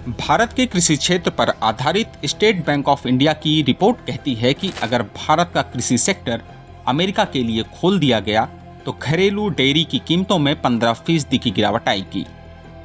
भारत के कृषि क्षेत्र पर आधारित स्टेट बैंक ऑफ इंडिया की रिपोर्ट कहती है कि अगर भारत का कृषि सेक्टर अमेरिका के लिए खोल दिया गया तो घरेलू डेयरी की कीमतों में 15% की गिरावट आएगी।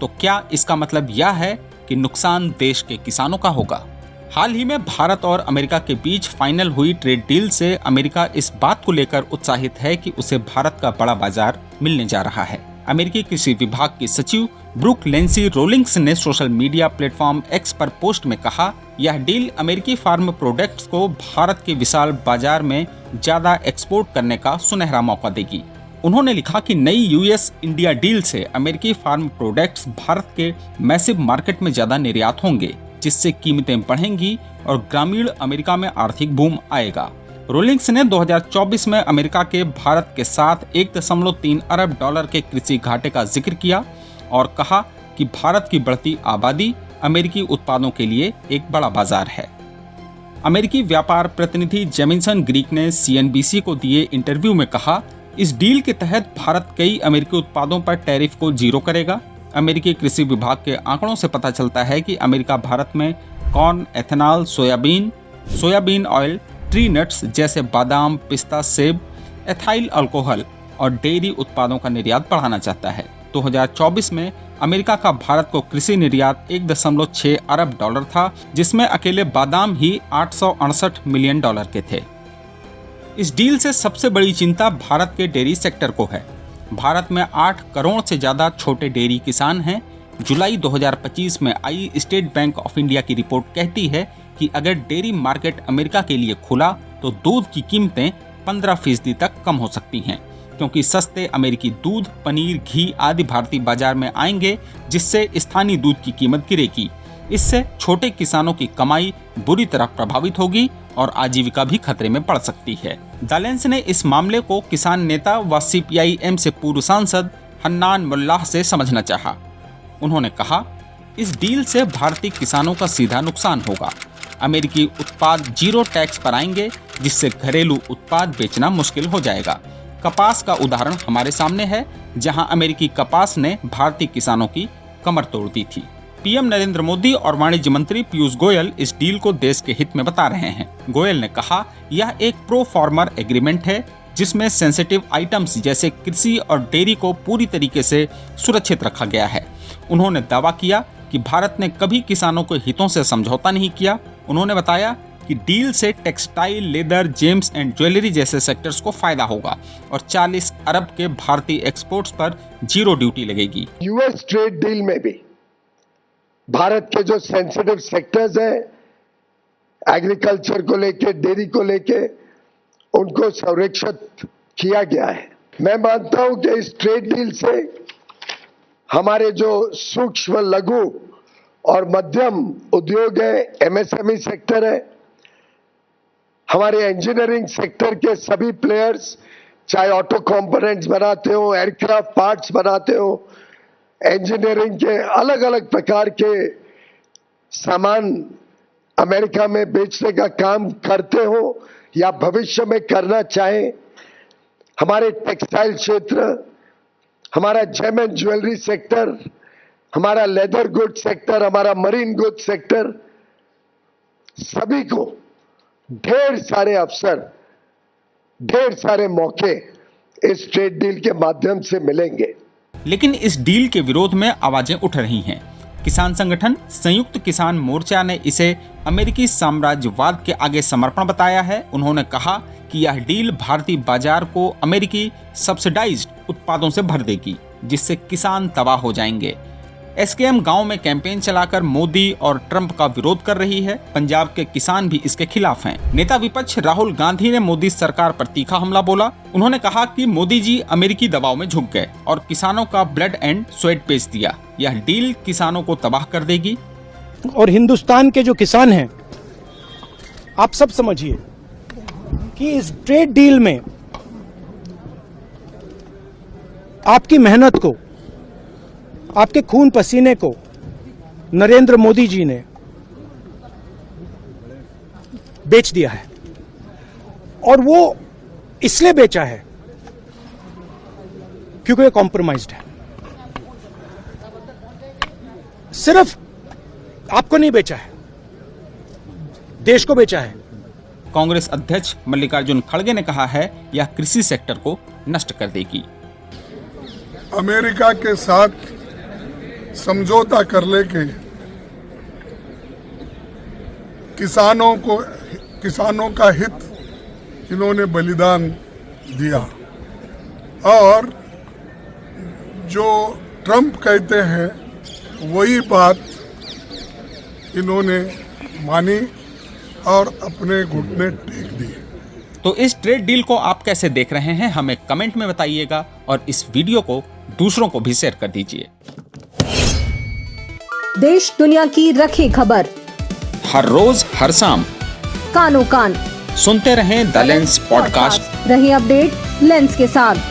तो क्या इसका मतलब यह है कि नुकसान देश के किसानों का होगा? हाल ही में भारत और अमेरिका के बीच फाइनल हुई ट्रेड डील से अमेरिका इस बात को लेकर उत्साहित है कि उसे भारत का बड़ा बाजार मिलने जा रहा है। अमेरिकी कृषि विभाग की सचिव ब्रूक लेंसी रोलिंग्स ने सोशल मीडिया प्लेटफॉर्म एक्स पर पोस्ट में कहा, यह डील अमेरिकी फार्म प्रोडक्ट्स को भारत के विशाल बाजार में ज्यादा एक्सपोर्ट करने का सुनहरा मौका देगी। उन्होंने लिखा कि नई यूएस इंडिया डील से अमेरिकी फार्म प्रोडक्ट्स भारत के मैसिव मार्केट में ज्यादा निर्यात होंगे, जिससे कीमतें बढ़ेंगी और ग्रामीण अमेरिका में आर्थिक बूम आएगा। रोलिंग्स ने 2024 में अमेरिका के भारत के साथ 1.3 अरब डॉलर के कृषि घाटे का जिक्र किया और कहा कि भारत की बढ़ती आबादी अमेरिकी उत्पादों के लिए एक बड़ा बाजार है। अमेरिकी व्यापार प्रतिनिधि जेमिसन ग्रीक ने CNBC को दिए इंटरव्यू में कहा, इस डील के तहत भारत कई अमेरिकी उत्पादों पर टैरिफ को जीरो करेगा। अमेरिकी कृषि विभाग के आंकड़ों से पता चलता है कि अमेरिका भारत में corn, ethanol, soybean oil, tree nuts जैसे बादाम, पिस्ता, सेब, एथाइल अल्कोहल और डेयरी उत्पादों का निर्यात बढ़ाना चाहता है। 2024 में अमेरिका का भारत को कृषि निर्यात 1.6 अरब डॉलर था, जिसमें अकेले बादाम ही 868 मिलियन डॉलर के थे। इस डील से सबसे बड़ी चिंता भारत के डेयरी सेक्टर को है। भारत में 8 करोड़ से ज्यादा छोटे डेयरी किसान हैं। जुलाई 2025 में आई स्टेट बैंक ऑफ इंडिया की रिपोर्ट कहती है कि अगर डेयरी मार्केट अमेरिका के लिए खुला तो दूध की कीमतें 15% तक कम हो सकती हैं, क्योंकि सस्ते अमेरिकी दूध, पनीर, घी आदि भारतीय बाजार में आएंगे, जिससे स्थानीय दूध की कीमत गिरेगी। इससे छोटे किसानों की कमाई बुरी तरह प्रभावित होगी और आजीविका भी खतरे में पड़ सकती है। दालेंस ने इस मामले को किसान नेता व CPIM से पूर्व सांसद हन्नान मुल्लाह से समझना चाहा। उन्होंने कहा, इस डील से भारतीय किसानों का सीधा नुकसान होगा। अमेरिकी उत्पाद जीरो टैक्स पर आएंगे, जिससे घरेलू उत्पाद बेचना मुश्किल हो जाएगा। कपास का उदाहरण हमारे सामने है, जहां अमेरिकी कपास ने भारतीय किसानों की कमर तोड़ दी थी। PM नरेंद्र मोदी और वाणिज्य मंत्री पीयूष गोयल इस डील को देश के हित में बता रहे हैं। गोयल ने कहा, यह एक प्रो फार्मर एग्रीमेंट है, जिसमें सेंसिटिव आइटम्स जैसे कृषि और डेयरी को पूरी तरीके से सुरक्षित रखा गया है। उन्होंने दावा किया कि भारत ने कभी किसानों के हितों से समझौता नहीं किया। उन्होंने बताया कि डील से textile, leather, James and jewellery जैसे सेक्टर्स को फायदा होगा और 40 अरब के भारतीय एक्सपोर्ट्स पर जीरो ड्यूटी लगेगी। यूएस ट्रेड डील में भी भारत के जो सेंसिटिव सेक्टर्स हैं, एग्रीकल्चर को लेके, डेयरी को लेके, उनको संरक्षित किया गया है। मैं मानता हूं कि इस ट्रेड डील से हमारे जो सूक्ष्म, लघु और मध्यम उद्योग है, MSME सेक्टर है, हमारे इंजीनियरिंग सेक्टर के सभी प्लेयर्स, चाहे ऑटो कंपोनेंट्स बनाते हो, एयरक्राफ्ट पार्ट्स बनाते हो, इंजीनियरिंग के अलग अलग प्रकार के सामान अमेरिका में बेचने का काम करते हो या भविष्य में करना चाहे, हमारे टेक्सटाइल क्षेत्र, हमारा जेम एंड ज्वेलरी सेक्टर, हमारा लेदर गुड सेक्टर, हमारा मरीन गुड सेक्टर, सभी को ढेर सारे अवसर, ढेर सारे मौके इस ट्रेड डील के माध्यम से मिलेंगे। लेकिन इस डील के विरोध में आवाजें उठ रही हैं। किसान संगठन संयुक्त किसान मोर्चा ने इसे अमेरिकी साम्राज्यवाद के आगे समर्पण बताया है। उन्होंने कहा कि यह डील भारतीय बाजार को अमेरिकी सब्सिडाइज्ड उत्पादों से भर देगी, जिससे किसान तबाह हो जाएंगे। SKM गांव में कैंपेन चलाकर मोदी और ट्रंप का विरोध कर रही है। पंजाब के किसान भी इसके खिलाफ हैं। नेता विपक्ष राहुल गांधी ने मोदी सरकार पर तीखा हमला बोला। उन्होंने कहा कि मोदी जी अमेरिकी दबाव में झुक गए और किसानों का ब्लड एंड स्वेट बेच दिया। यह डील किसानों को तबाह कर देगी। और हिंदुस्तान के जो किसान हैं, आप सब समझिए कि इस ट्रेड डील में आपकी मेहनत को, आपके खून पसीने को नरेंद्र मोदी जी ने बेच दिया है। और वो इसलिए बेचा है क्योंकि ये कॉम्प्रोमाइज्ड है। सिर्फ आपको नहीं बेचा है, देश को बेचा है। कांग्रेस अध्यक्ष मल्लिकार्जुन खड़गे ने कहा है यह कृषि सेक्टर को नष्ट कर देगी। अमेरिका के साथ समझौता कर लेके किसानों का हित इन्होंने बलिदान दिया और जो ट्रंप कहते हैं वही बात इन्होंने मानी और अपने घुटने टेक दिए। तो इस ट्रेड डील को आप कैसे देख रहे हैं हमें कमेंट में बताइएगा और इस वीडियो को दूसरों को भी शेयर कर दीजिए। देश दुनिया की रखी खबर हर रोज हर शाम कानो कान सुनते रहें द लेंस पॉडकास्ट। रहे अपडेट लेंस के साथ।